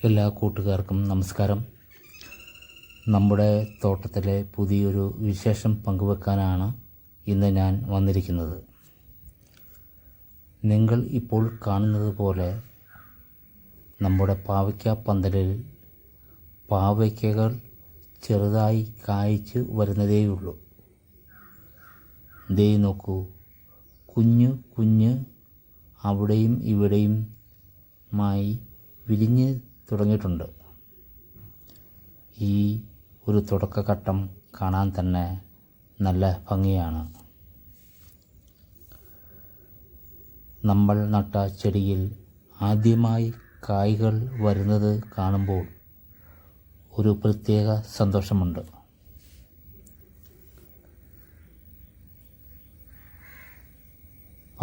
എല്ലാ കൂട്ടുകാർക്കും നമസ്കാരം. നമ്മുടെ തോട്ടത്തിലെ പുതിയൊരു വിശേഷം പങ്കുവെക്കാനാണ് ഇന്ന് ഞാൻ വന്നിരിക്കുന്നത്. നിങ്ങൾ ഇപ്പോൾ കാണുന്നത് പോലെ നമ്മുടെ പാവയ്ക്ക പന്തലിൽ പാവയ്ക്കകൾ ചെറുതായി കായ്ച്ചു വരുന്നതേയുള്ളൂ. ദേ നോക്കൂ, കുഞ്ഞ് അവിടെയും ഇവിടെയും മായി വിരിഞ്ഞ് തുടങ്ങിയിട്ടുണ്ട്. ഈ ഒരു തുടക്കഘട്ടം കാണാൻ തന്നെ നല്ല ഭംഗിയാണ്. നമ്മൾ നട്ട ചെടിയിൽ ആദ്യമായി കായ്കൾ വരുന്നത് കാണുമ്പോൾ ഒരു പ്രത്യേക സന്തോഷമുണ്ട്.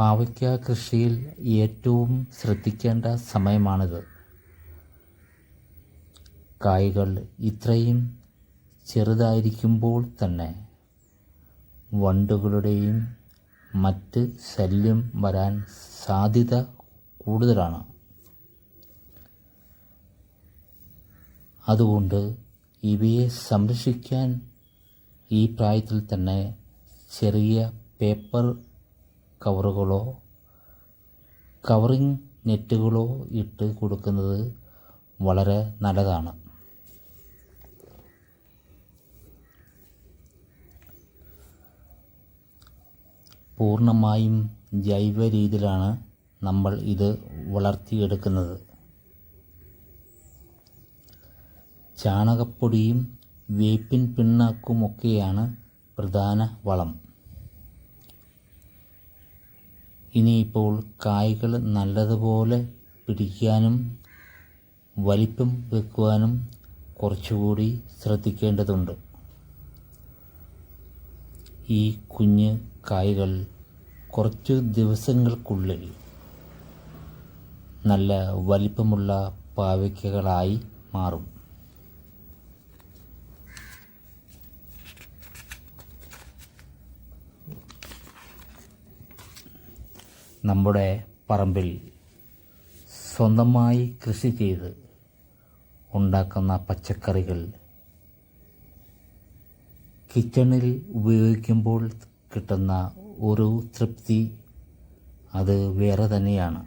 പാവയ്ക്ക കൃഷിയിൽ ഏറ്റവും ശ്രദ്ധിക്കേണ്ട സമയമാണിത്. കായ്കൾ ഇത്രയും ചെറുതായിരിക്കുമ്പോൾ തന്നെ വണ്ടുകളുടെയും മറ്റ് ശല്യം വരാൻ സാധ്യത കൂടുതലാണ്. അതുകൊണ്ട് ഇവയെ സംരക്ഷിക്കാൻ ഈ പ്രായത്തിൽ തന്നെ ചെറിയ പേപ്പർ കവറുകളോ കവറിംഗ് നെറ്റുകളോ ഇട്ട് കൊടുക്കുന്നത് വളരെ നല്ലതാണ്. പൂർണ്ണമായും ജൈവ രീതിയിലാണ് നമ്മൾ ഇത് വളർത്തിയെടുക്കുന്നത്. ചാണകപ്പൊടിയും വേപ്പിൻ പിണ്ണാക്കുമൊക്കെയാണ് പ്രധാന വളം. ഇനിയിപ്പോൾ കായ്കൾ നല്ലതുപോലെ പിടിക്കാനും വലിപ്പം വെക്കുവാനും കുറച്ചുകൂടി ശ്രദ്ധിക്കേണ്ടതുണ്ട്. ഈ കുഞ്ഞ് കായ്കൾ കുറച്ചു ദിവസങ്ങൾക്കുള്ളിൽ നല്ല വലിപ്പമുള്ള പാവയ്ക്കകളായി മാറും. നമ്മുടെ പറമ്പിൽ സ്വന്തമായി കൃഷി ചെയ്ത് ഉണ്ടാക്കുന്ന പച്ചക്കറികൾ കിച്ചണിൽ ഉപയോഗിക്കുമ്പോൾ കിട്ടുന്ന ഒരു തൃപ്തി അത് വേറെ തന്നെയാണ്.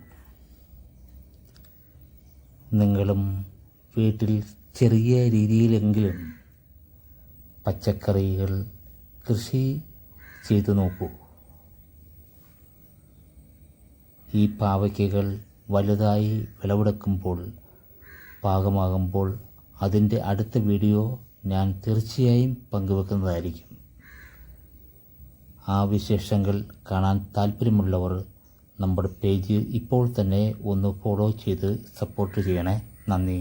നിങ്ങളും വീട്ടിൽ ചെറിയ രീതിയിലെങ്കിലും പച്ചക്കറികൾ കൃഷി ചെയ്തു നോക്കൂ. ഈ പാവയ്ക്കകൾ വലുതായി വിളവെടുക്കുമ്പോൾ പാകമാകുമ്പോൾ അതിൻ്റെ അടുത്ത വീഡിയോ ഞാൻ തീർച്ചയായും പങ്കുവെക്കുന്നതായിരിക്കും. ആ വിശേഷങ്ങൾ കാണാൻ താല്പര്യമുള്ളവർ നമ്മുടെ പേജ് ഇപ്പോൾ തന്നെ ഒന്ന് ഫോളോ ചെയ്ത് സപ്പോർട്ട് ചെയ്യണേ. നന്ദി.